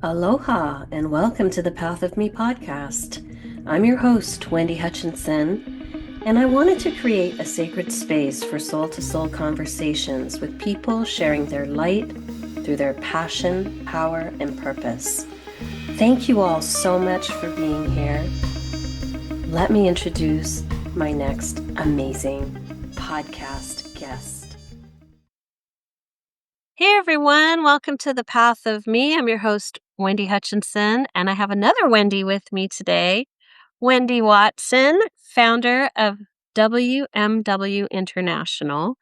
Aloha and welcome to the Path of Me podcast. I'm your host, Wendy Hutchinson, and I wanted to create a sacred space for soul-to-soul conversations with people sharing their light through their passion, power, and purpose. Thank you all so much for being here. Let me introduce my next amazing podcast guest. Hey everyone, welcome to the Path of Me. I'm your host, Wendy Hutchinson, and I have another Wendy with me today, Wendy Watson, founder of WMW International.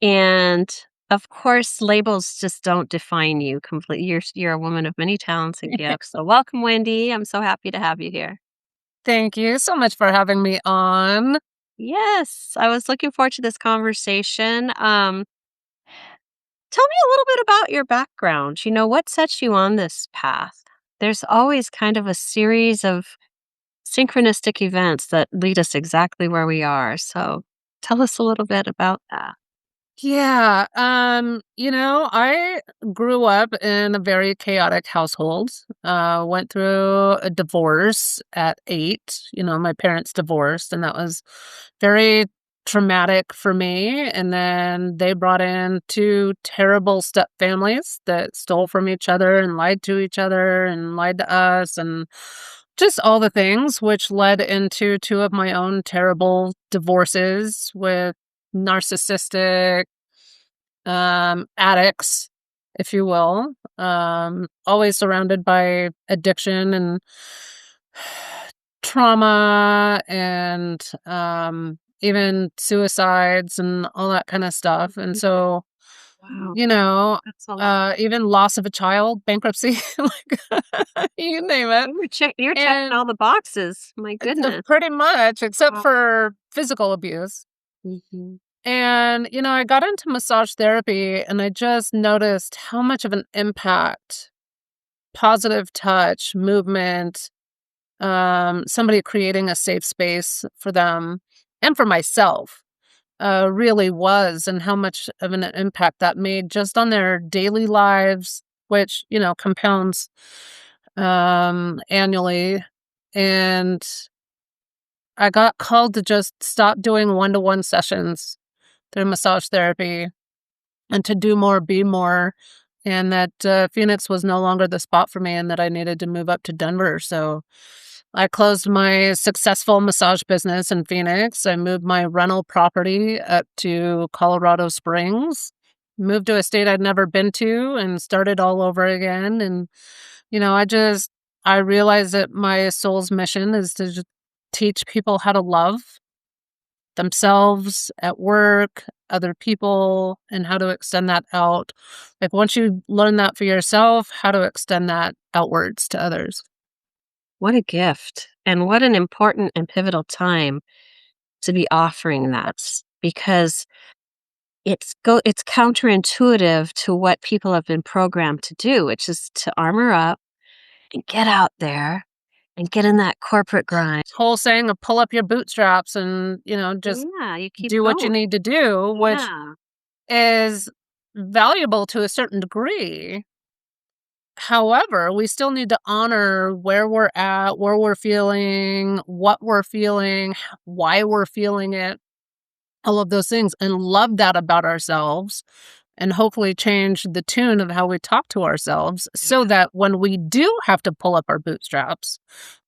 And of course, labels just don't define you completely. You're a woman of many talents and gifts. So welcome, Wendy. I'm so happy to have you here. Thank you so much for having me on. Yes, I was looking forward to this conversation. Tell me a little bit about your background. What sets you on this path? There's always kind of a series of synchronistic events that lead us exactly where we are. So tell us a little bit about that. Yeah, I grew up in a very chaotic household. Went through a divorce at 8. My parents divorced, and that was very traumatic for me. And then they brought in 2 terrible step families that stole from each other and lied to each other and lied to us and just all the things, which led into 2 of my own terrible divorces with narcissistic addicts, if you will. Always surrounded by addiction and trauma and even suicides and all that kind of stuff. And so, Wow, that's a lot. even loss of a child, bankruptcy, like you name it. You're checking And all the boxes. My goodness. pretty much, except Wow. for physical abuse. Mm-hmm. And, I got into massage therapy and I just noticed how much of an impact positive touch, movement, somebody creating a safe space for them and for myself really was, and how much of an impact that made just on their daily lives, which, compounds annually. And I got called to just stop doing one-to-one sessions through massage therapy and to do more, be more, and that Phoenix was no longer the spot for me and that I needed to move up to Denver. So I closed my successful massage business in Phoenix. I moved my rental property up to Colorado Springs, moved to a state I'd never been to, and started all over again. And, I realized that my soul's mission is to just teach people how to love themselves at work, other people, and how to extend that out. Like once you learn that for yourself, how to extend that outwards to others. What a gift. And what an important and pivotal time to be offering that, because it's counterintuitive to what people have been programmed to do, which is to armor up and get out there and get in that corporate grind. Whole saying of pull up your bootstraps and, just Yeah, you keep do what you going. need to do, which Yeah. is valuable to a certain degree. However, we still need to honor where we're at, where we're feeling, what we're feeling, why we're feeling it, all of those things, and love that about ourselves, and hopefully change the tune of how we talk to ourselves so that when we do have to pull up our bootstraps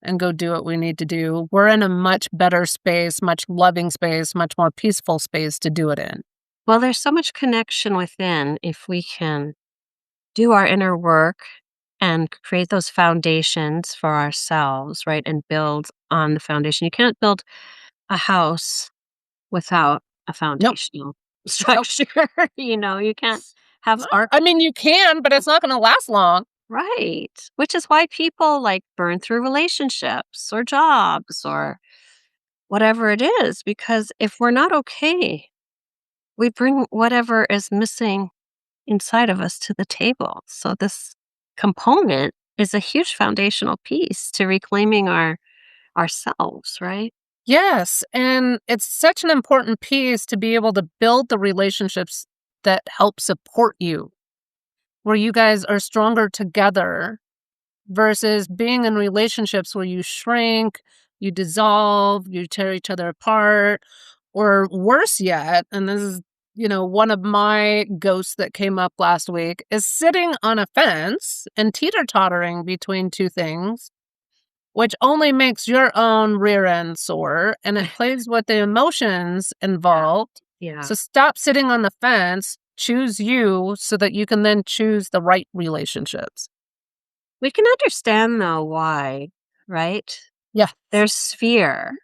and go do what we need to do, we're in a much better space, much loving space, much more peaceful space to do it in. Well, there's so much connection within if we can do our inner work and create those foundations for ourselves, right? And build on the foundation. You can't build a house without a Nope. foundational structure. You can't have I mean, you can, but it's not going to last long. right. Which is why people like burn through relationships or jobs or whatever it is, because if we're not okay, we bring whatever is missing inside of us to the table. So this component is a huge foundational piece to reclaiming ourselves, right? Yes, and it's such an important piece to be able to build the relationships that help support you, where you guys are stronger together versus being in relationships where you shrink, you dissolve, you tear each other apart, or worse yet, and this is, one of my ghosts that came up last week, is sitting on a fence and teeter-tottering between two things, which only makes your own rear end sore, and it plays with the emotions involved. Yeah. So stop sitting on the fence, choose you so that you can then choose the right relationships. We can understand, though, why, right? Yeah. There's fear.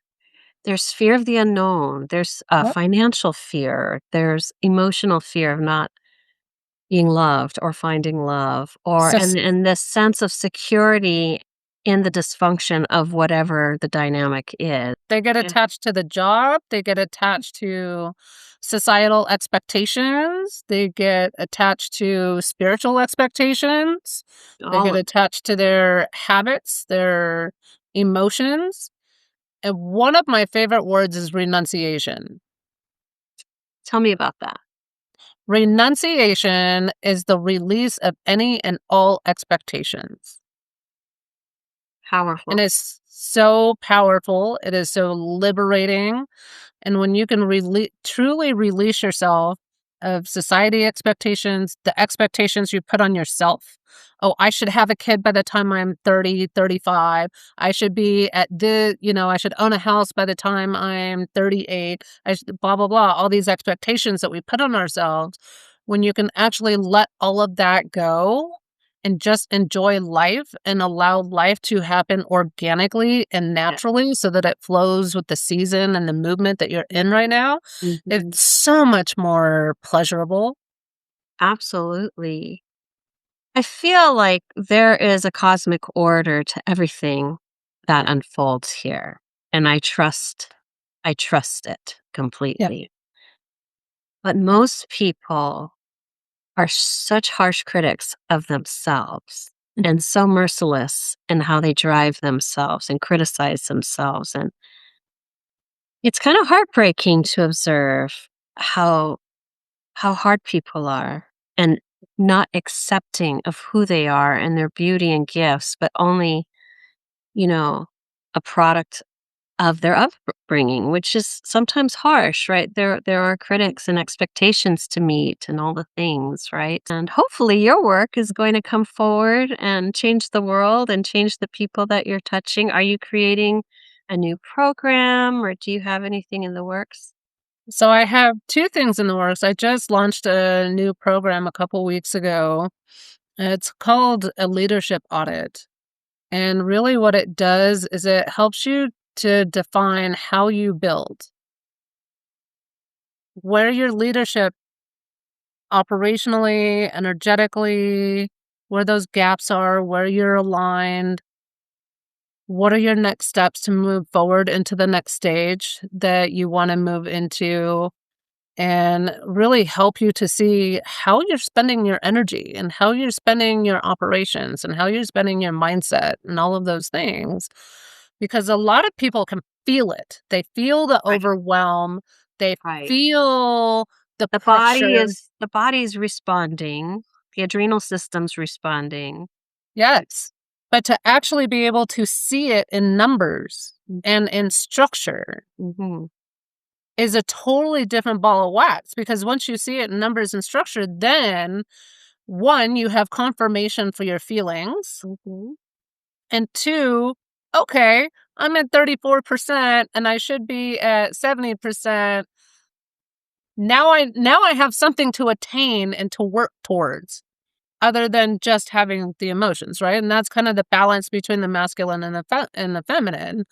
There's fear of the unknown. There's Yep. financial fear. There's emotional fear of not being loved or finding love, or So and this sense of security in the dysfunction of whatever the dynamic is. they get attached to the job, they get attached to societal expectations, they get attached to spiritual expectations, they All get of attached to their habits, their emotions. And one of my favorite words is renunciation. Tell me about that. Renunciation is the release of any and all expectations. And Powerful. it's so powerful. It is so liberating. And when you can truly release yourself of society expectations, the expectations you put on yourself. Oh, I should have a kid by the time I'm 30, 35. I should be I should own a house by the time I'm 38. Blah, blah, blah. All these expectations that we put on ourselves. When you can actually let all of that go and just enjoy life and allow life to happen organically and naturally so that it flows with the season and the movement that you're in right now, Mhm. it's so much more pleasurable. Absolutely. I feel like there is a cosmic order to everything that unfolds here, and I trust it Yeah. completely. But most people are such harsh critics of themselves and so merciless in how they drive themselves and criticize themselves. And it's kind of heartbreaking to observe how hard people are and not accepting of who they are and their beauty and gifts, but only, you know, a product of their upbringing, which is sometimes harsh, right? There are critics and expectations to meet and all the things, right? And hopefully your work is going to come forward and change the world and change the people that you're touching. Are you creating a new program, or do you have anything in the works? So I have two things in the works. I just launched a new program a couple weeks ago. It's called a leadership audit. And really what it does is it helps you to define how you build, where your leadership operationally, energetically, where those gaps are, where you're aligned, what are your next steps to move forward into the next stage that you want to move into, and really help you to see how you're spending your energy and how you're spending your operations and how you're spending your mindset and all of those things. Because a lot of people can feel it. They feel the Right. overwhelm, they Right. feel the The body pressure. is the body's responding, the adrenal system's responding. Yes. But to actually be able to see it in numbers and in structure Mhm. is a totally different ball of wax, because once you see it in numbers and structure, then one, you have confirmation for your feelings, Mhm. and two, okay, I'm at 34% and I should be at 70%. Now I have something to attain and to work towards, other than just having the emotions, right? And that's kind of the balance between the masculine and the feminine,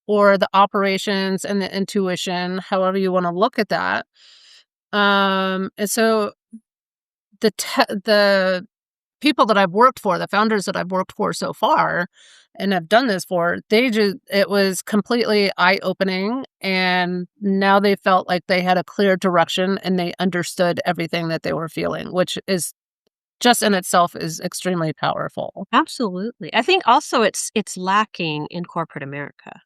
or the operations and the intuition, however you want to look at that. And so the people that I've worked for, the founders that I've worked for so far and have done this for, it was completely eye-opening, and now they felt like they had a clear direction and they understood everything that they were feeling, which is just in itself is extremely powerful. Absolutely. I think also it's lacking in corporate America,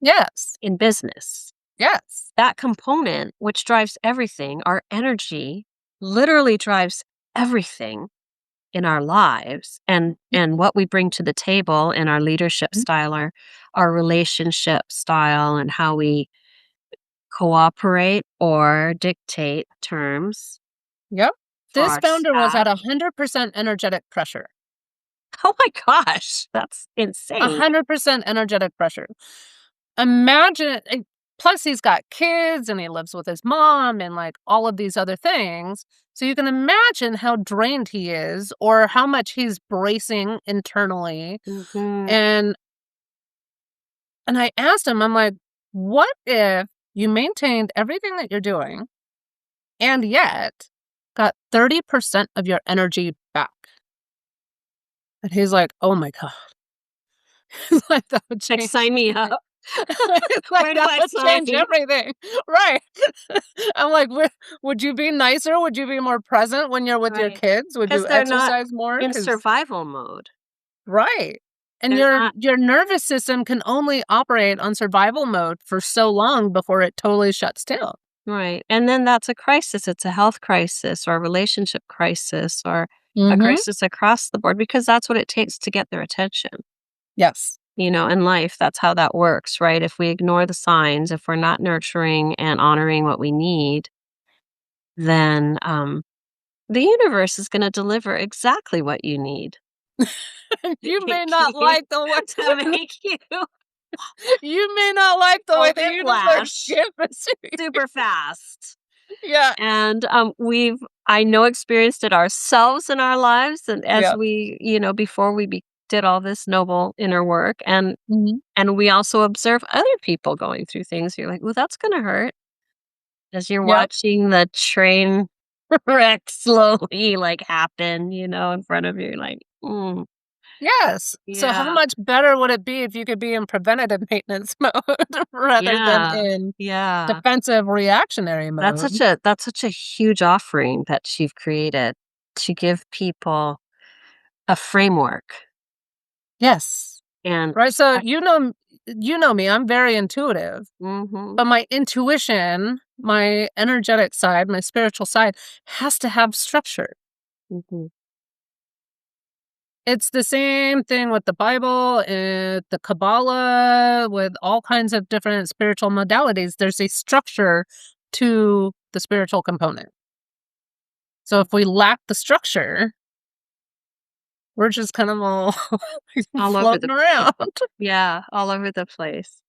Yes. in business. Yes. That component which drives everything, our energy, literally drives everything. in our lives and what we bring to the table in our leadership style, our relationship style, and how we cooperate or dictate terms Yep. for This our founder was staff. at 100% energetic pressure. Oh my gosh, that's insane. 100% energetic pressure. Imagine, plus he's got kids and he lives with his mom and like all of these other things. So you can imagine how drained he is or how much he's bracing internally. Mhm. And I asked him, I'm like, what if you maintained everything that you're doing and yet got 30% of your energy back? And he's like, oh my God. He's like, that would Like, change sign me everything. up. It's like, Where do that I would sign? change everything. Right. I'm like, would you be nicer? Would you be more present when you're with your Right. kids? Would 'Cause you they're not exercise more? in 'Cause survival mode. right. And They're not your nervous system can only operate on survival mode for so long before it totally shuts down. right, and then that's a crisis. It's a health crisis or a relationship crisis or a Mhm. crisis across the board because that's what it takes to get their attention. Yes. In life, that's how that works, right? If we ignore the signs, if we're not nurturing and honoring what we need, then the universe is going to deliver exactly what you need You may not like the way to make you you may not like the go way the universe whiplash gives it to you. super fast. Yeah. And I know, experienced it ourselves in our lives, and as Yeah. we, before we did all this noble inner work, and Mhm. we also observe other people going through things. You're like, well, that's going to hurt as you're Yep. watching the train wreck slowly like happen, in front of you. You're like, Yes. So how yeah, much better would it be if you could be in preventative maintenance mode rather than yeah, in yeah. defensive reactionary That's mode? such a huge offering that you've created to give people a framework. Yes. And Right. So I, you know me, I'm very intuitive. mhm, But my intuition, my energetic side, my spiritual side has to have structure. mhm. It's the same thing with the Bible, the Kabbalah, with all kinds of different spiritual modalities. There's a structure to the spiritual component. So if we lack the structure, we're just kind of all All over floating the place. around. Yeah, all over the place.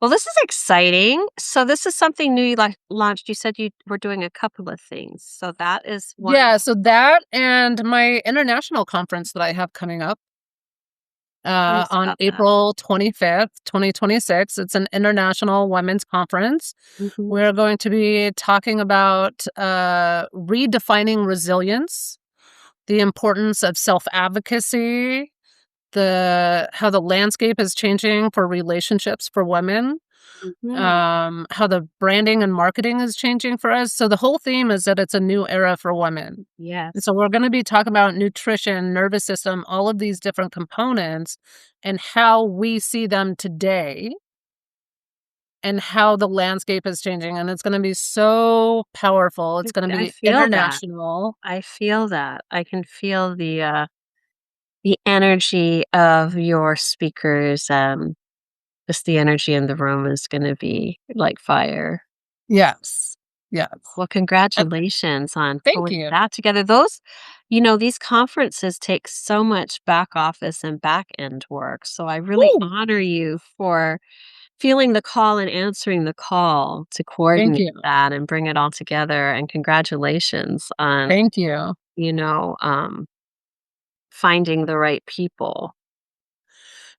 Well, this is exciting. So this is something new you launched. You said you were doing a couple of things. So that is one. Yeah, so that and my international conference that I have coming up Tell us on about that. April 25th, 2026. It's an international women's conference. Mhm, We're going to be talking about redefining resilience, the importance of self advocacy, how the landscape is changing for relationships for women, mhm. how the branding and marketing is changing for us. So the whole theme is that it's a new era for women. And Yes. so we're going to be talking about nutrition, nervous system, all of these different components and how we see them today and how the landscape is changing. And it's going to be so powerful. It's going to I be feel that. international. I feel that. I can feel the energy of your speakers. Just the energy in the room is going to be like fire. Yes. Yes. Well, Uh, congratulations on Thank pulling you. that together. These conferences take so much back office and back end work. So I really Woo! honor you for feeling the call and answering the call to Thank coordinate you. that and bring it all together. And congratulations on, Thank you. you know, um, finding the right people.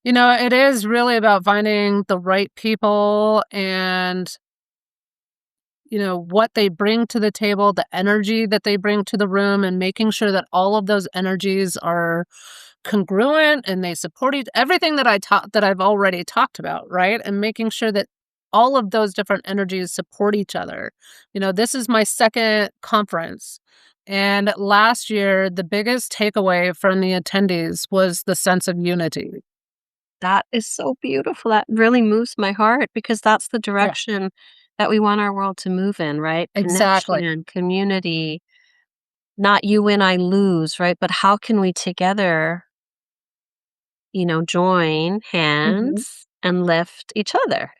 It is really about finding the right people and, what they bring to the table, the energy that they bring to the room, and making sure that all of those energies are congruent and they support everything that that I've already talked about, right? And making sure that all of those different energies support each other. This is my second conference. And last year, the biggest takeaway from the attendees was the sense of unity. That is so beautiful. That really moves my heart because that's the Yeah, direction that we want our world to move in, right? exactly. Connection, community, not you win, I lose, right? But how can we together, join Mhm. hands and lift each other?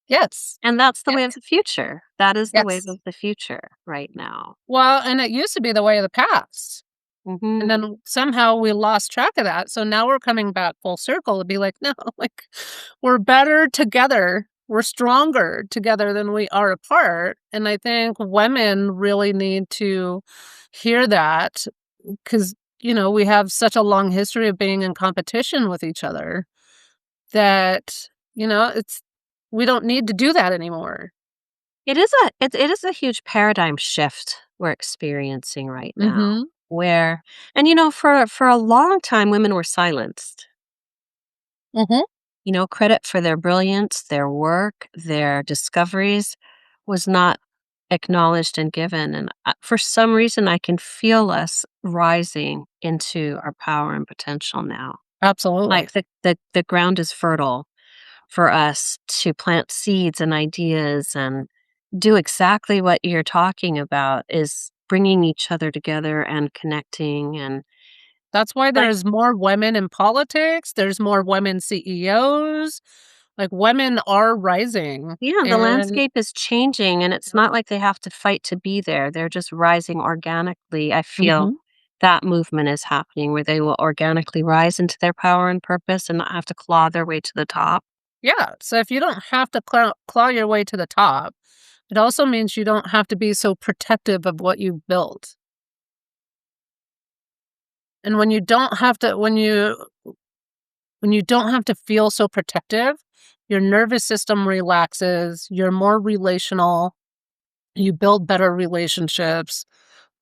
Yes. And that's the way of Yes. the future. That is the wave Yes. of the future right now. Well, and it used to be the way of the past. And Mhm. then somehow we lost track of that. So now we're coming back full circle to be like, no, like we're better together. We're stronger together than we are apart. And I think women really need to hear that because, we have such a long history of being in competition with each other that, it's, we don't need to do that anymore. It is a huge paradigm shift we're experiencing right now Mm-hmm. where for a long time women were silenced. Mm-hmm. Credit for their brilliance, their work, their discoveries was not acknowledged and given. And for some reason, I can feel us rising into our power and potential now. Absolutely. Like the ground is fertile for us to plant seeds and ideas and do exactly what you're talking about is bringing each other together and connecting and That's why like there's more women in politics, there's more women CEOs, like, women are rising, yeah, the and landscape is changing and it's not like they have to fight to be there. They're just rising organically. I feel Mhm. that movement is happening where they will organically rise into their power and purpose and not have to claw their way to the top. Yeah, so if you don't have to claw your way to the top, it also means you don't have to be so protective of what you've built, and when you don't have to feel so protective, your nervous system relaxes, you're more relational, you build better relationships,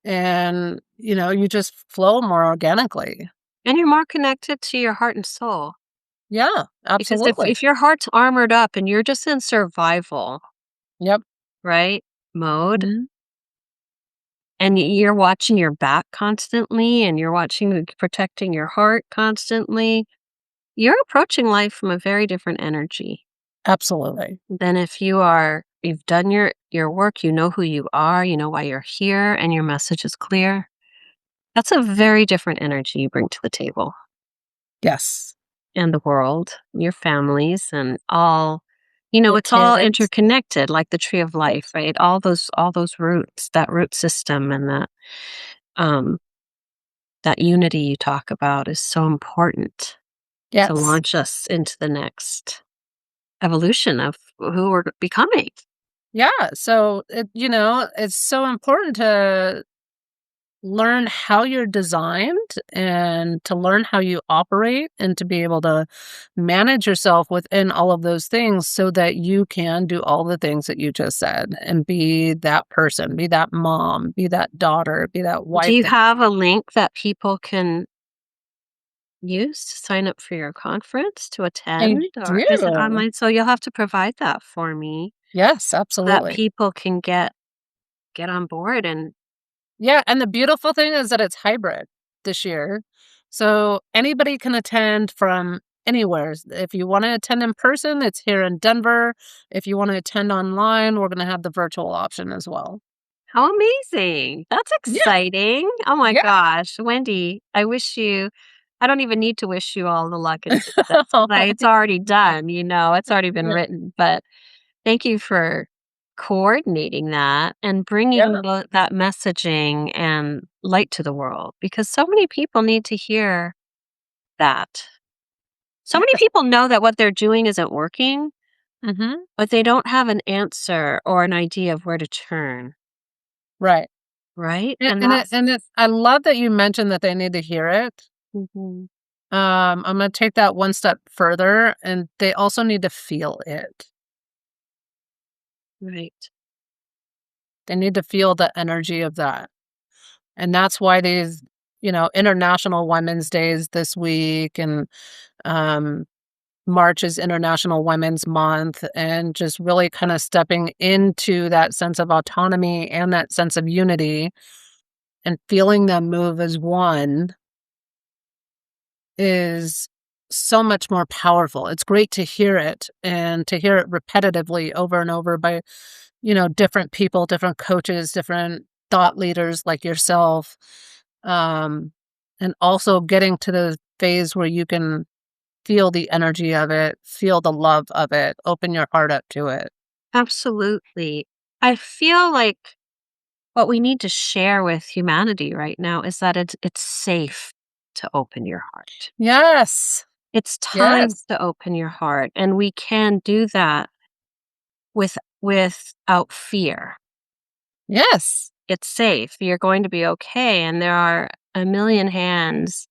and, you just flow more organically. And you're more connected to your heart and soul. Yeah, Because if, absolutely. if your heart's armored up and you're just in survival, Yep. right, mode, Mhm. and you're watching your back constantly and you're protecting your heart constantly, you're approaching life from a very different energy Absolutely. than if you've done your work, you know who you are, you know why you're here, and your message is clear. That's a very different energy you bring to the table Yes. and the world, your families, and all. Your It's all kids. interconnected, like the tree of life, Yes. right? All those roots, that root system, and um, that unity you talk about is so important to Yes. launch us into the next evolution of who we're becoming. Yeah, so it's so important to learn how you're designed and to learn how you operate and to be able to manage yourself within all of those things so that you can do all the things that you just said and be that person, be that mom, be that daughter, be that Do wife you that have a link that people can use to sign up for your conference to I attend, or is it do. online? So you'll have to provide that for me Yes, so that absolutely. people can get on board and Yeah, and the beautiful thing is that it's hybrid this year. So anybody can attend from anywhere. If you want to attend in person, it's here in Denver. If you want to attend online, we're going to have the virtual option as well. how amazing. That's Yeah. exciting. Oh my Yeah. gosh, Wendy, I don't even need to wish you all the luck and success. Like it's already done, it's already been Yeah. written, but thank you for coordinating that and bringing Yeah. that messaging and light to the world because so many people need to hear that. So many Yes. people know that what they're doing isn't working, Mhm. but they don't have an answer or an idea of where to turn, Right. right? And And and it that's and it I love that you mentioned that they need to hear it. Mhm. I'm going to take that one step further and they also need to feel it. Right. They need to feel the energy of that. And that's why these, International Women's Days this week and um, March is International Women's Month, and just really kind of stepping into that sense of autonomy and that sense of unity and feeling them move as one is so much more powerful. It's great to hear it and to hear it repetitively over and over by, different people, different coaches, different thought leaders like yourself, and also getting to the phase where you can feel the energy of it, feel the love of it, open your heart up to it. Absolutely. I feel like what we need to share with humanity right now is that it's safe to open your heart. Yes. It's time Yes. to open your heart, and we can do that without fear. Yes. It's safe. You're going to be okay, and there are a million hands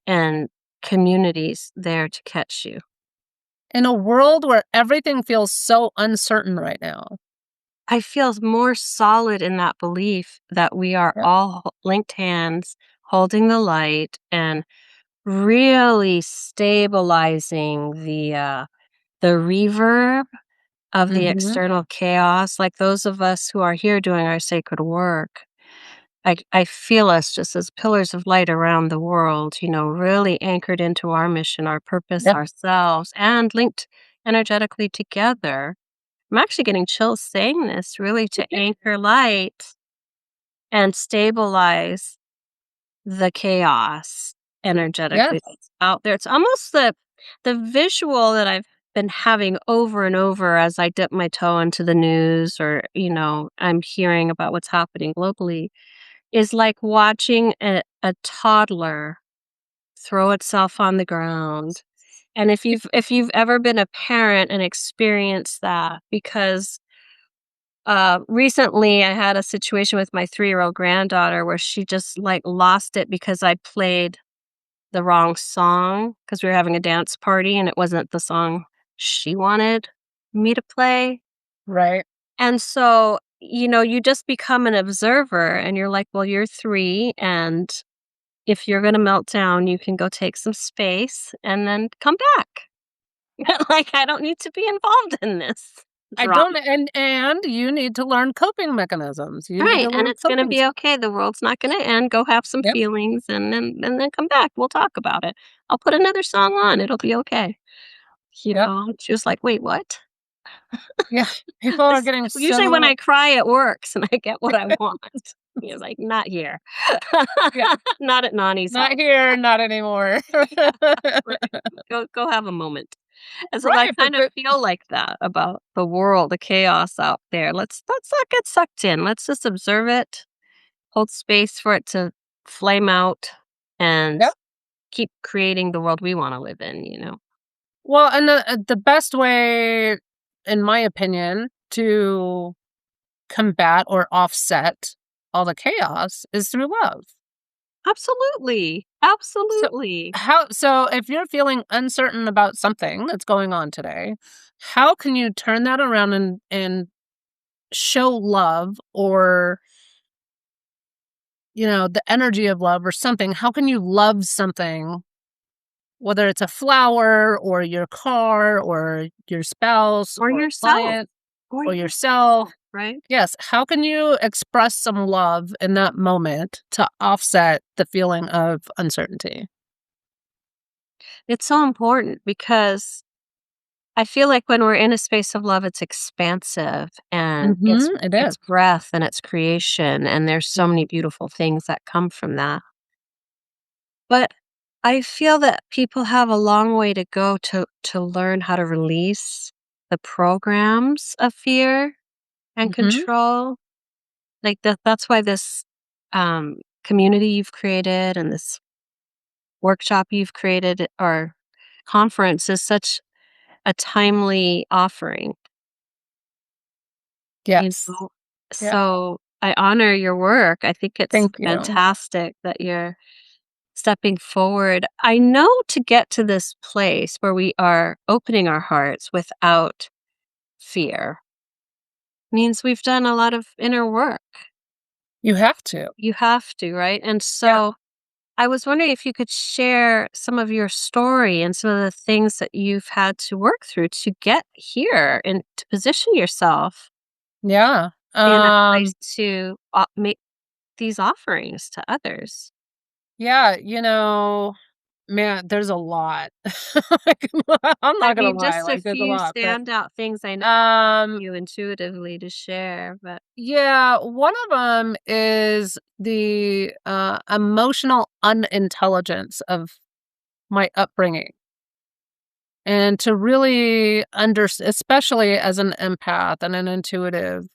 and communities there to catch you. In a world where everything feels so uncertain right now. I feel more solid in that belief that we are Yep. all linked hands, holding the light, and really stabilizing the reverb of the Mhm. external chaos. Like those of us who are here doing our sacred work, I feel us just as pillars of light around the world, really anchored into our mission, our purpose, Yep. ourselves, and linked energetically together. I'm actually getting chills saying this, really to anchor light and stabilize the chaos energetically Yes. that's out there. It's almost the visual that I've been having over and over as I dip my toe into the news, or, I'm hearing about what's happening globally, is like watching a toddler throw itself on the ground. And if you've ever been a parent and experienced that, because recently I had a situation with my 3-year-old granddaughter where she just like lost it because I played the wrong song because we were having a dance party and it wasn't the song she wanted me to play. Right. And so, you just become an observer and you're like, well, you're 3, and if you're going to melt down, you can go take some space and then come back. Like, I don't need to be involved in this I drama. don't, and you need to learn coping mechanisms. You need Right, to and learn it's gonna coping be s okay, the world's not gonna end, go have some Yep. feelings and then come back, we'll talk about it. I'll put another song on, it'll be okay. Yep. She was like, "Wait, what?" Yeah. People are This getting usually when so I cry, it works and I get what I want. He was like, "Not here." yeah. Not at Nani's Not house. here, not anymore. Right. Go have a moment. And so I Right, kind of feel like that about the world, the chaos out there. Let's not get sucked in. Let's just observe it, hold space for it to flame out, and yep. keep creating the world we wanna live in. Well, and the best way, in my opinion, to combat or offset all the chaos is through love. Absolutely. So Absolutely. so if you're feeling uncertain about something that's going on today, how can you turn that around and show love, or the energy of love or something? How can you love something, whether it's a flower or your car or your spouse Or or a yourself. client Or or yourself, yourself? right? Yes, how can you express some love in that moment to offset the feeling of uncertainty? It's so important because I feel like when we're in a space of love, it's expansive and it's Mhm, it it's is. breath and it's creation, and there's so many beautiful things that come from that. But I feel that people have a long way to go to learn how to release the programs of fear and Mhm. control. Like that's why this community you've created and this workshop you've created or conference is such a timely offering. You Yes. know? Yeah. So I honor your work. I think it's Thank you. fantastic that you're stepping forward. I know to get to this place where we are opening our hearts without fear means we've done a lot of inner work. You have to. You have to, right? And Yeah. so I was wondering if you could share some of your story and some of the things that you've had to work through to get here and to position yourself Yeah. in a place to make these offerings to others. Yeah, Man, there's a lot. I'm I not gonna mean, lie, just a like, there's a few lot, but, standout things I know um, you intuitively to share, but yeah, one of them is the, emotional unintelligence of my upbringing, and to really especially as an empath and an intuitive,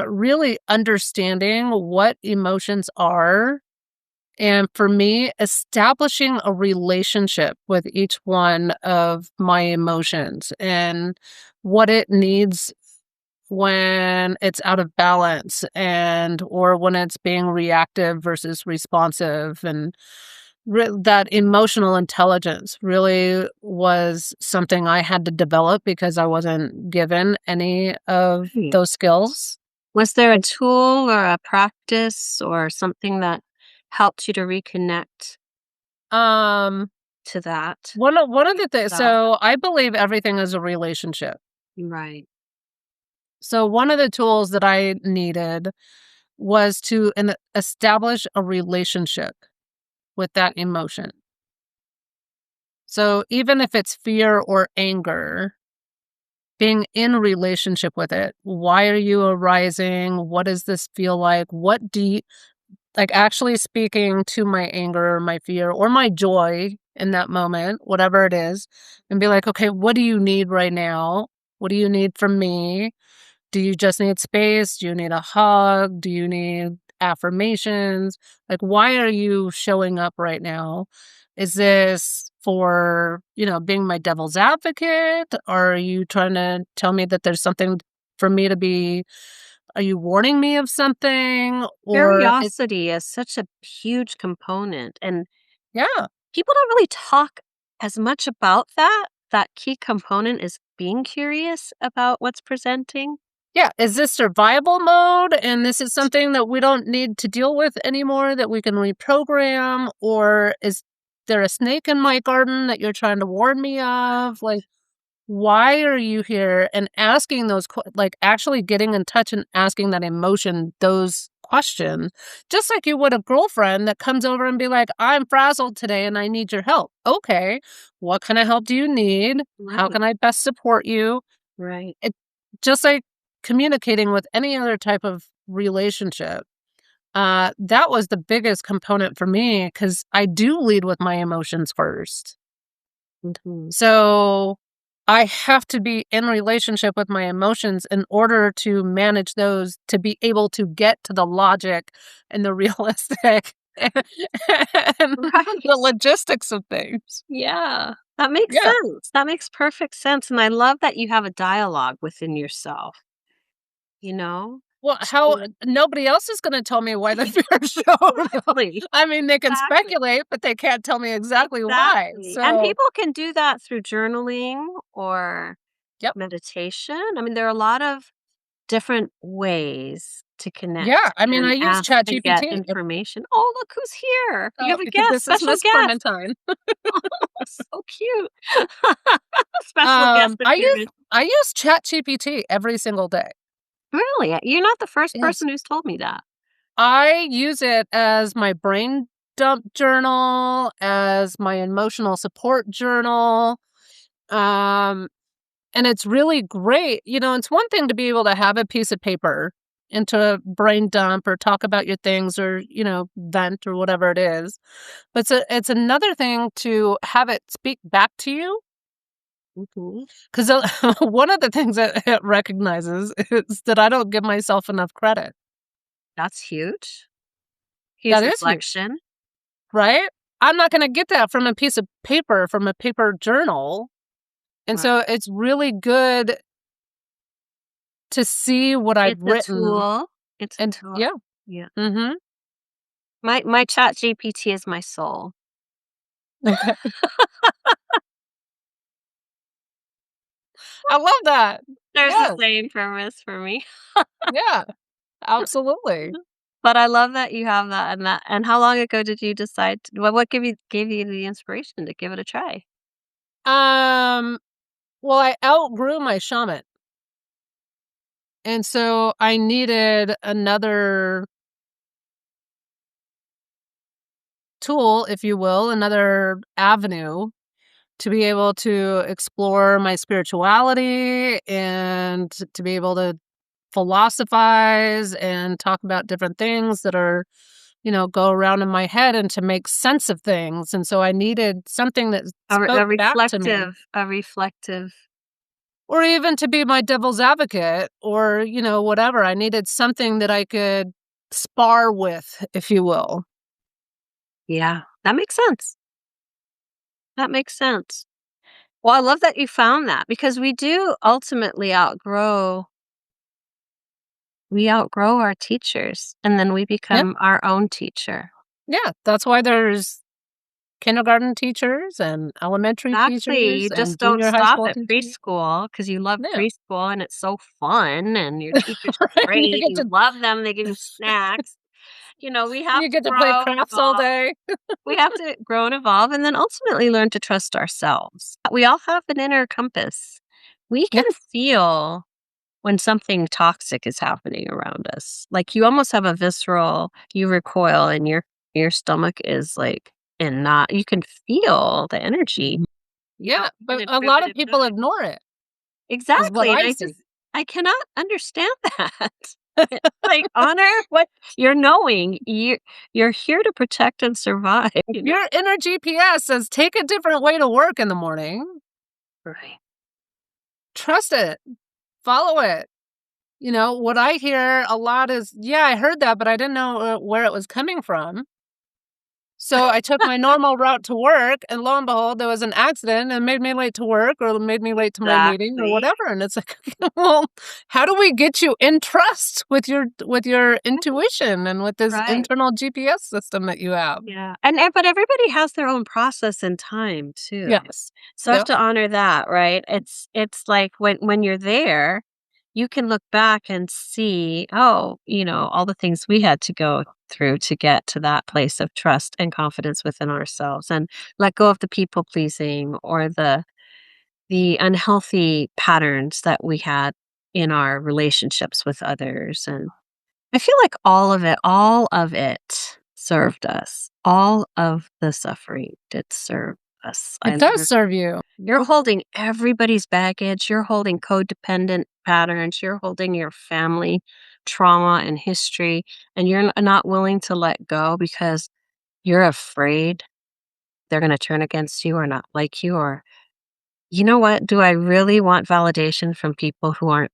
really understanding what emotions are. And for me, establishing a relationship with each one of my emotions and what it needs when it's out of balance and or when it's being reactive versus responsive and that emotional intelligence really was something I had to develop because I wasn't given any of right. those skills. Was there a tool or a practice or something that helped you to reconnect Um to that? one of the things, Yourself? so I believe everything is a relationship. Right. So one of the tools that I needed was to establish a relationship with that emotion. So even if it's fear or anger, being in relationship with it. Why are you arising? What does this feel like? What do you like actually speaking to my anger or my fear or my joy in that moment, whatever it is, and be like, okay, what do you need right now? What do you need from me? Do you just need space? Do you need a hug? Do you need affirmations? Like, why are you showing up right now? Is this for, being my devil's advocate? Or are you trying to tell me that there's something for me to be? Are you warning me of something? Or it, Curiosity is such a huge component, and yeah. people don't really talk as much about that. That key component is being curious about what's presenting. Yeah, is this survival mode and this is something that we don't need to deal with anymore that we can reprogram? Or is there a snake in my garden that you're trying to warn me of? Like, why are you here? And asking like actually getting in touch and asking that emotion those questions, just like you would a girlfriend that comes over and be like, I'm frazzled today and I need your help. Okay, what kind of help do you need? How Right. can I best support you? Right. It just like communicating with any other type of relationship. That was the biggest component for me because I do lead with my emotions first. Mhm. So I have to be in relationship with my emotions in order to manage those, to be able to get to the logic and the realistic and the Right. logistics of things. Yeah. That makes Yeah. sense. That makes perfect sense, and I love that you have a dialogue within yourself, you know? Well, how So nobody else is gonna tell me why the fear showed up. exactly. I mean, they can Exactly. speculate, but they can't tell me exactly why. Exactly. And So, people can do that through journaling or yep. meditation. I mean, there are a lot of different ways to Yeah, connect I mean, and I use ask and get ChatGPT. information. Oh, look who's here. You Oh, have a guest, this is special Miss guest. Clementine. Oh, so cute. Special guest I use appearance. I use ChatGPT every single day. Really? You're not the first Yes. person who's told me that. I use it as my brain dump journal, as my emotional support journal. Um, and it's really great. It's one thing to be able to have a piece of paper and to brain dump or talk about your things or, vent or whatever it is. But it's another thing to have it speak back to you. Mhm. Because one of the things that it recognizes is that I don't give myself enough credit. That's huge. That Huge is huge, reflection. right? I'm not going to get that from a piece of paper, from a paper journal. And Right. so it's really good to see what I've It's a written. tool. It's a And tool. yeah. Yeah. Mm-hmm. My chat GPT is my soul. Okay. I love that. There's the Yes. same premise for me. Yeah. Absolutely. But I love that you have that and how long ago did you decide what gave you the inspiration to give it a try? Um, well, I outgrew my shaman. And so I needed another tool, if you will, another avenue to be able to explore my spirituality and to be able to philosophize and talk about different things that are, go around in my head and to make sense of things. And so I needed something that spoke back to me. A reflective. Or even to be my devil's advocate or, whatever. I needed something that I could spar with, if you will. Yeah, that makes sense. That makes sense. Well, I love that you found that because we do ultimately outgrow our teachers and then we become our own teacher. Yeah, that's why there's kindergarten teachers and elementary Exactly. teachers You just and don't junior high stop school at teachers. preschool because you love Yeah. preschool and it's so fun and your teacher's Right, great. you get You to love them. They give you snacks. We have you to get to play grow and crafts all evolve. day. We have to grow and evolve and then ultimately learn to trust ourselves. We all have an inner compass. We Yeah. can feel when something toxic is happening around us. Like you almost have a visceral, you recoil and your stomach is like and not you can feel the energy. Yeah, Even but in a lot of primitive people times. ignore it, is what Exactly. And I see. I cannot understand that. Like honor what you're knowing. You're here to protect and survive. Your inner GPS says take a different way to work in the morning. Right. Trust it. Follow it. What I hear a lot is, yeah, I heard that, but I didn't know where it was coming from. So I took my normal route to work, and lo and behold, there was an accident and made me late to work or made me late to my meeting or Exactly. whatever. And it's like, well, how do we get you in trust with your intuition and with this Right. internal GPS system that you have? Yeah. And but everybody has their own process and time too. Yes. So I have Yep. to honor that, right? It's like when you're there, you can look back and see, oh, all the things we had to go through to get to that place of trust and confidence within ourselves and let go of the people pleasing or the unhealthy patterns that we had in our relationships with others. And I feel like all of it served us. All of the suffering did serve us. It does serve you. You're holding everybody's baggage. You're holding codependent patterns. You're holding your family trauma and history, and you're not willing to let go because you're afraid they're going to turn against you or not like you. Or, you know what? Do I really want validation from people who aren't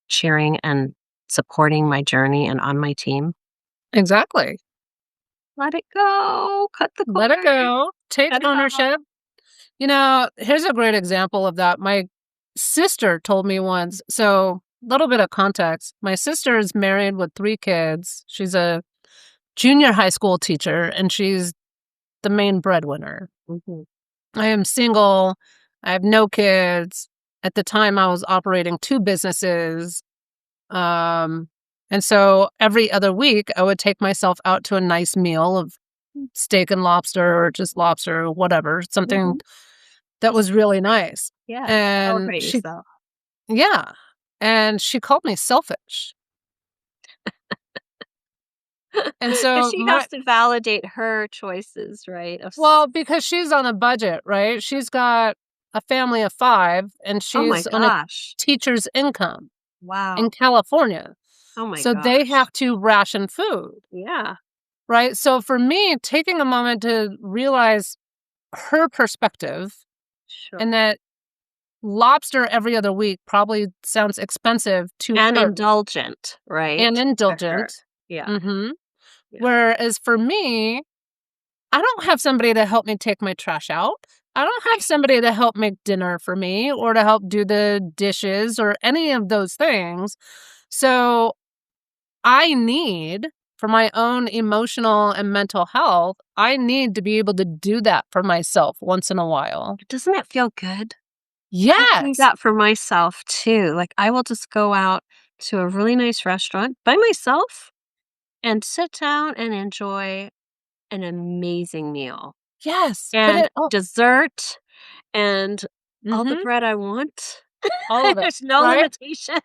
cheering and supporting my journey and on my team? Exactly. Let it go. Cut the cord. Let it go. Take Cut it off. ownership. Here's a great example of that. My sister told me once. So, a little bit of context. My sister is married with 3 kids. She's a junior high school teacher, and she's the main breadwinner. Mhm. I am single. I have no kids. At the time, I was operating 2 businesses. And so every other week, I would take myself out to a nice meal of steak and lobster or just lobster or whatever, something Mhm. that was really nice. Yeah. And Celebrate yourself. yeah. And she called me selfish. And Because so she has to validate her choices, right? well, because she's on a budget, right? She's got a family of 5 and Oh my she's on a gosh. teacher's income in Wow. California. Oh my So they gosh. have to ration food, Yeah. right? So for me, taking a moment to realize her perspective Sure. and that lobster every other week probably sounds expensive to And her. indulgent, right? And To her. indulgent. Yeah. Mhm. Yeah. Whereas for me, I don't have somebody to help me take my trash out. I don't have somebody to help make dinner for me or to help do the dishes or any of those things. So I need, for my own emotional and mental health, I need to be able to do that for myself once in a while. Doesn't it feel good? I do Yes. that for myself too. Like I will just go out to a really nice restaurant by myself and sit down and enjoy an amazing meal Yes. Put and it oh, dessert and all the mhm. bread I want. All of it, There's no right? limitations.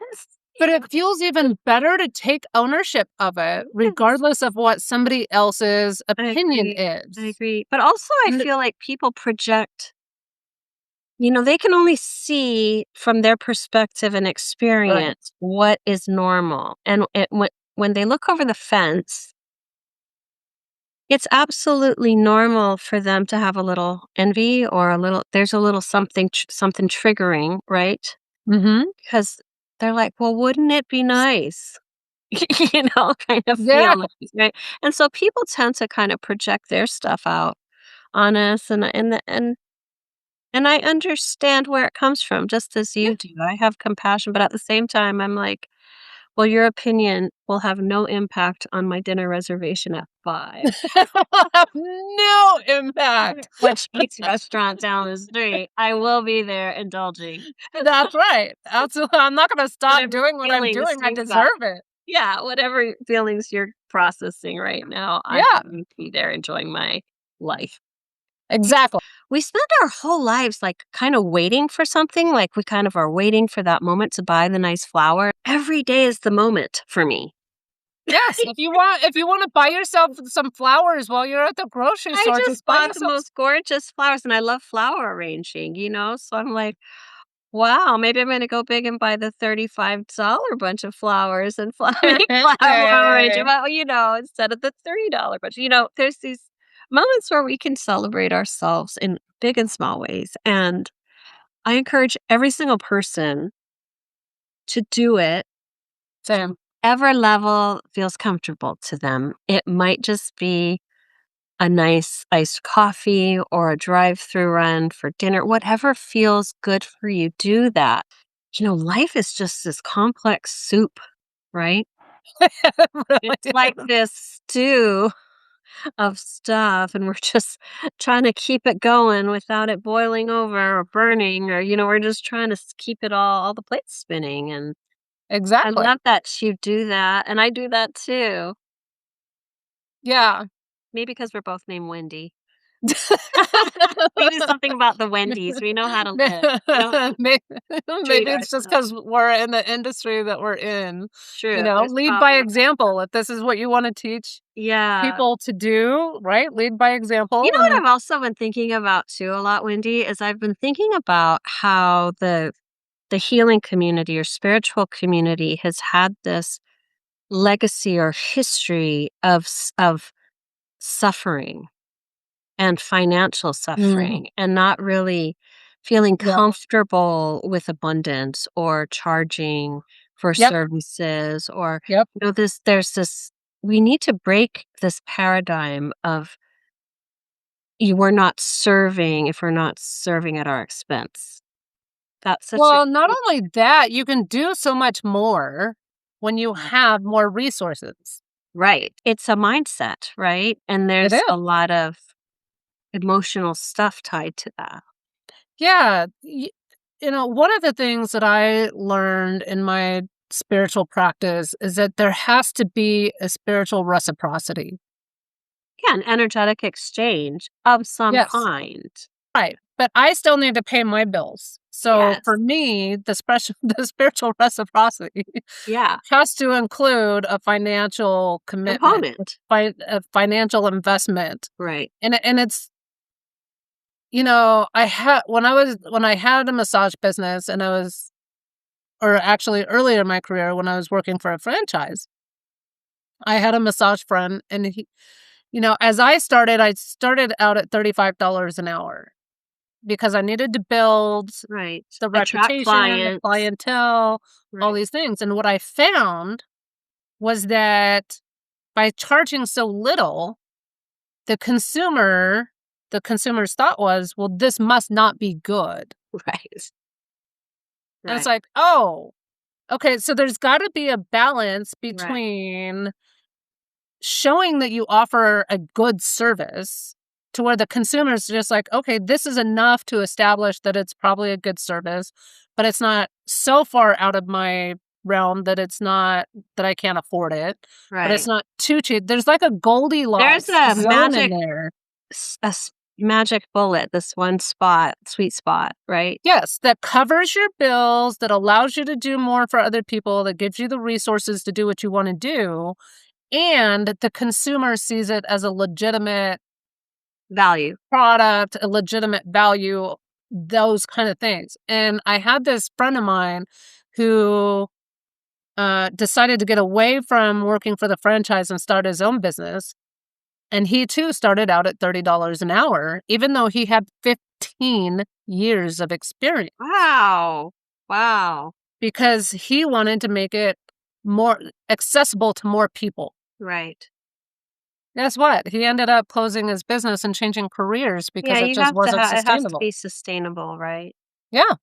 But it feels even better to take ownership of it, regardless of what somebody else's opinion is. I agree. But also, I feel like people project, they can only see from their perspective and experience what is normal. And when they look over the fence, it's absolutely normal for them to have a little envy or there's a little something triggering, right? Mm-hmm. Because they're like, well, wouldn't it be nice? Kind of Yeah. feeling, right? And so people tend to kind of project their stuff out on us, and I understand where it comes from, just as you do. I have compassion, but at the same time, I'm like, well, your opinion will have no impact on my dinner reservation at 5. Will have no impact. Which eats restaurant down the street. I will be there indulging. That's right. Absolutely. I'm not going to stop Whatever doing what I'm feelings doing. I you've deserve got. it. Yeah, whatever feelings you're processing right now, I'm Yeah, going to be there enjoying my life. exactly. We spend our whole lives like kind of waiting for something, like we kind of are waiting for that moment to buy the nice flower. Every day is the moment for me. Yes, if you want to buy yourself some flowers while you're at the grocery I store, just just buy bought the yourself. most gorgeous flowers and I love flower arranging, so I'm like, wow, maybe I'm going to go big and buy the $35 bunch of flowers and flower arranging, instead of the $3 bunch. There's these moments where we can celebrate ourselves in big and small ways. And I encourage every single person to do it Same. whatever level feels comfortable to them. It might just be a nice iced coffee or a drive-through run for dinner, whatever feels good for you, do that. Life is just this complex soup, right? Really It's like this stew of stuff, and we're just trying to keep it going without it boiling over or burning, or, we're just trying to keep it all the plates spinning. And I Exactly. love that you do that, and I do that too. Yeah. Maybe because we're both named Wendy. Maybe something about the Wendy's. We know how to live. Maybe, Treat maybe it's just ourselves. because we're in the industry that we're in. True. There's Lead by probably example. If this is what you want to teach Yeah. people to do, right? Lead by example. What I've also been thinking about too a lot, Wendy, is I've been thinking about how the healing community or spiritual community has had this legacy or history of suffering and financial suffering and not really feeling Yeah. comfortable with abundance or charging for Yep. services or Yep. there's this we need to break this paradigm of we're not serving if we're not serving at our expense. That's such a Well, not only that, you can do so much more when you have more resources. right. It's a mindset, right? And It there's is. a lot of emotional stuff tied to that. Yeah. One of the things that I learned in my spiritual practice is that there has to be a spiritual reciprocity. Yeah, an energetic exchange of some Yes. kind. Right. But I still need to pay my bills. So Yes. for me, the spiritual reciprocity Yeah. has to include a financial commitment, Component. a financial investment. Right. And it's I had when I had a massage business and or actually earlier in my career when I was working for a franchise, I had a massage friend and as I started out at $35 an hour because I needed to build Right. the Attract reputation, the clients. clientele, all Right. these things. And what I found was that by charging so little, the consumer's thought was, well, this must not be good. Right. And it's like, oh, okay. So there's got to be a balance Right. between showing that you offer a good service to where the consumer's just like, okay, this is enough to establish that it's probably a good service, but it's not so far out of my realm that it's not that I can't afford it. But it's Right. not too cheap. There's like a Goldilocks There's a zone in magic there. magic bullet, this one spot, sweet spot, right? Yes, that covers your bills, that allows you to do more for other people, that gives you the resources to do what you want to do, and the consumer sees it as a legitimate Value. product, a legitimate value, those kind of things. And I had this friend of mine who decided to get away from working for the franchise and start his own business. And he too started out at $30 an hour, even though he had 15 years of experience, Wow. Wow. because he wanted to make it more accessible to more people. Right. Guess what? He ended up closing his business and changing careers Yeah, because it you just have to wasn't it has to sustainable. be sustainable, right? Yeah.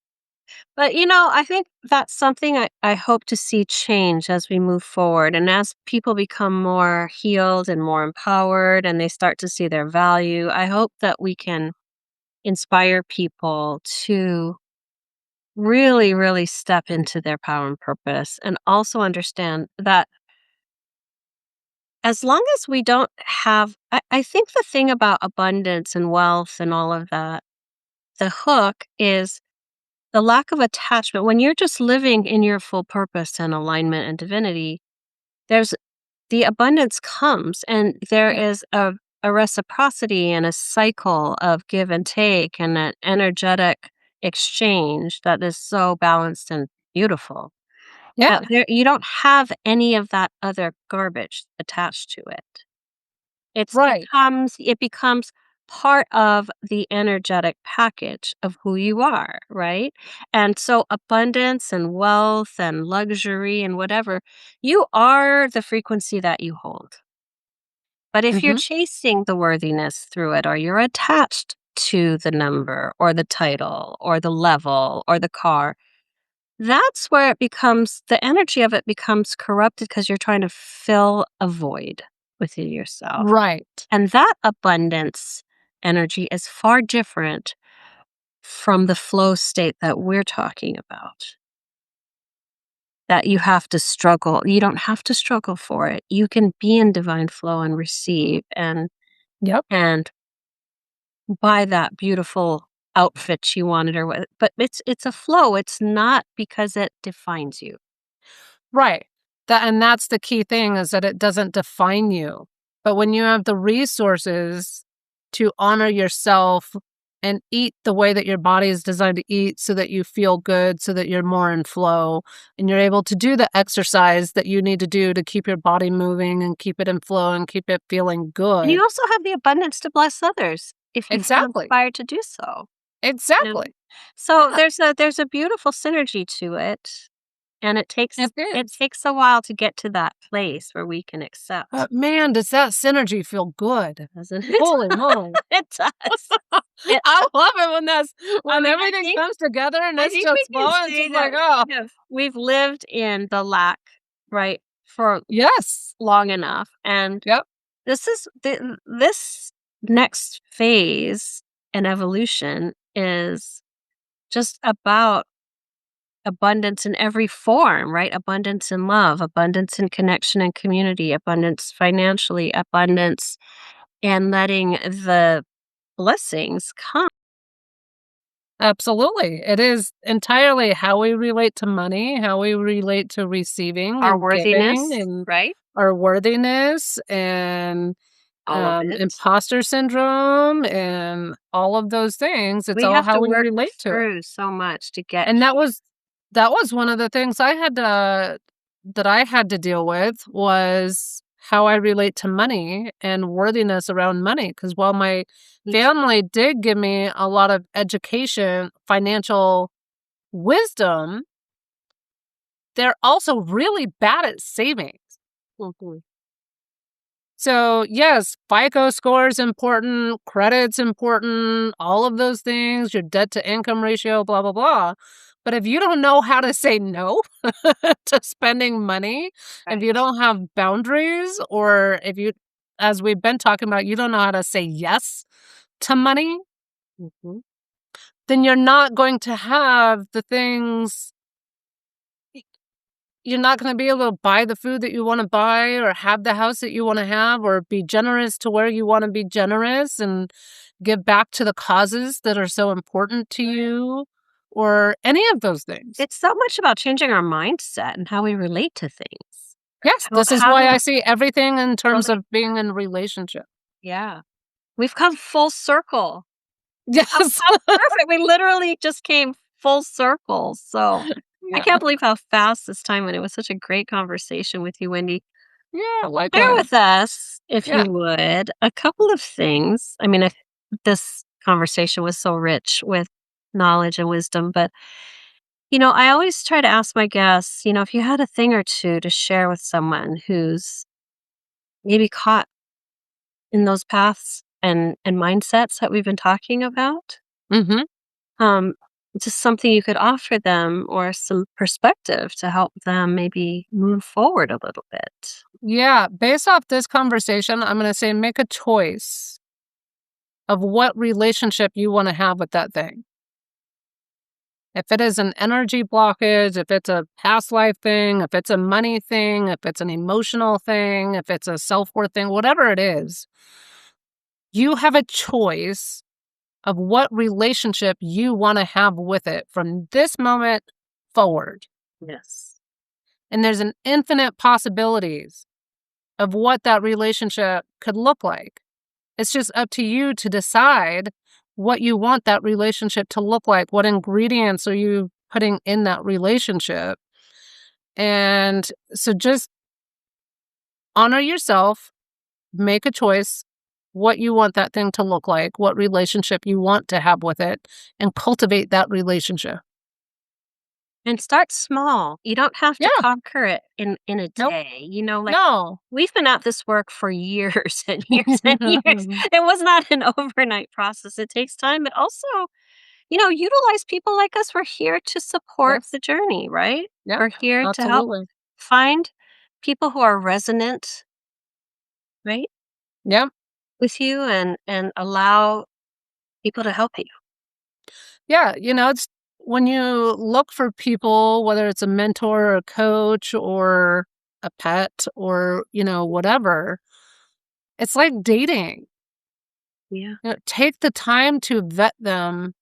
But, I think that's something I hope to see change as we move forward and as people become more healed and more empowered and they start to see their value. I hope that we can inspire people to really, really step into their power and purpose and also understand that as long as we don't have, I think the thing about abundance and wealth and all of that, the hook is the lack of attachment. When you're just living in your full purpose and alignment and divinity, there's the abundance comes and there Yeah. is a reciprocity and a cycle of give and take and an energetic exchange that is so balanced and beautiful. Yeah. You don't have any of that other garbage attached to it. Right. It becomes part of the energetic package of who you are, right? And so abundance and wealth and luxury and whatever, you are the frequency that you hold. But if you're Hmm. chasing the worthiness through it or you're attached to the number or the title or the level or the car, that's where the energy of it becomes corrupted because you're trying to fill a void within yourself. Right. And that abundance energy is far different from the flow state that we're talking about. That you have to struggle. You don't have to struggle for it. You can be in divine flow and receive Yep. and buy that beautiful outfit you wanted or what. But it's a flow. It's not because it defines you. Right. And that's the key thing, is that it doesn't define you. But when you have the resources to honor yourself and eat the way that your body is designed to eat so that you feel good, so that you're more in flow, and you're able to do the exercise that you need to do to keep your body moving and keep it in flow and keep it feeling And you good. also have the abundance to bless others if you feel Exactly. inspired to do so. You know? Exactly. So Yeah, there's a beautiful synergy to it. And it it is. takes a while to get to that place where we can accept, But man, does that synergy feel good. doesn't it? Holy moly. It does. It I love it when well, when I everything think comes together and I it's think we just can flowing. It's say just like, that oh, we've lived in the lack, right, for yes. long enough, and Yep. this next phase in evolution is just about abundance in every form, right? Abundance in love, abundance in connection and community, abundance financially, abundance and letting the blessings come. Absolutely. It is entirely how we relate to money, how we relate to receiving Our and giving, worthiness, and right? our worthiness, and All of it. imposter syndrome and all of those things. It's We all have how to we work relate to it. through so much to get. And that was one of the things that I had to deal with, was how I relate to money and worthiness around money. Because while my family did give me a lot of education, financial wisdom, they're also really bad at saving. Mhm. So, yes, FICO score is important, credit's important, all of those things, your debt to income ratio, blah, blah, blah. But if you don't know how to say no to spending money, if you Right. don't have boundaries, or if you, as we've been talking about, you don't know how to say yes to money, Mhm. then you're not going to have the things. You're not gonna be able to buy the food that you wanna buy, or have the house that you wanna have, or be generous to where you wanna be generous, and give back to the causes that are so important to you, or any of those things. It's so much about changing our mindset and how we relate to things. Yes, this is why I see everything in terms of being in a relationship. Yeah. We've come full circle. Yes. How perfect. We literally just came full circle. So I can't believe how fast this time went. It was such a great conversation with you, Wendy. Yeah, likewise. Share with us, if Yeah. you would, a couple of things. I mean, this conversation was so rich with knowledge and wisdom, but I always try to ask my guests, if you had a thing or two to share with someone who's maybe caught in those paths and mindsets that we've been talking about, Mm-hmm. just something you could offer them or some perspective to help them maybe move forward a little bit. Yeah, based off this conversation, I'm going to say make a choice of what relationship you want to have with that thing. If it is an energy blockage, if it's a past life thing, if it's a money thing, if it's an emotional thing, if it's a self-worth thing, whatever it is, you have a choice of what relationship you want to have with it from this moment forward. Yes. And there's an infinite possibilities of what that relationship could look like. It's just up to you to decide what you want that relationship to look like. What ingredients are you putting in that relationship? And so just honor yourself, make a choice what you want that thing to look like, what relationship you want to have with it, and cultivate that relationship. And start small. You don't have to conquer it in a Nope. day. No. We've been at this work for years and years and years. It was not an overnight process. It takes time, but also, utilize people like us. We're here to support the journey, right? Yeah, We're here to help absolutely. find people who are resonant, right, Yeah. with you and allow people to help you. Yeah, it's when you look for people, whether it's a mentor or a coach or a pet or, whatever, it's like dating. Yeah. Take the time to vet them,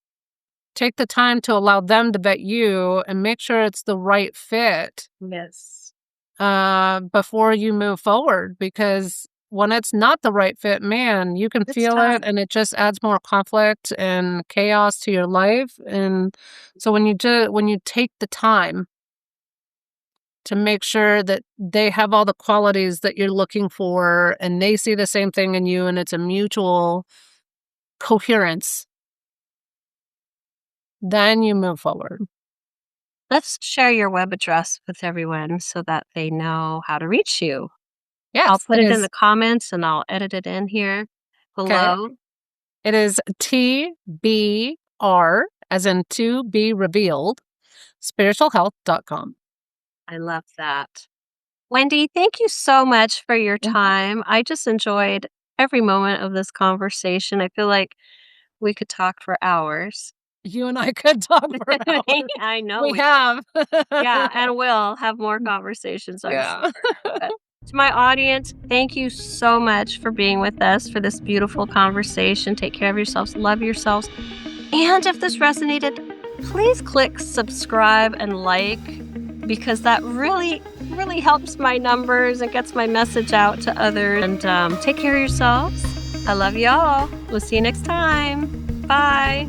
take the time to allow them to vet you and make sure it's the right fit Yes. before you move forward. Because when it's not the right fit, man, you can It's feel tough. it and it just adds more conflict and chaos to your life. And so when you take the time to make sure that they have all the qualities that you're looking for and they see the same thing in you and it's a mutual coherence, then you move forward. Let's share your web address with everyone so that they know how to reach you. Yes, I'll put it in the comments and I'll edit it in here below. Okay. It is TBR, as in to be revealed, spiritualhealth.com. I love that. Wendy, thank you so much for your time. I just enjoyed every moment of this conversation. I feel like we could talk for hours. You and I could talk for hours. I know We have. Yeah, and we'll have more conversations, I'm Yeah. sure. But to my audience, thank you so much for being with us for this beautiful conversation. Take care of yourselves, love yourselves. And if this resonated, please click subscribe and like, because that really, really helps my numbers and gets my message out to others. And take care of yourselves. I love y'all. We'll see you next time. Bye.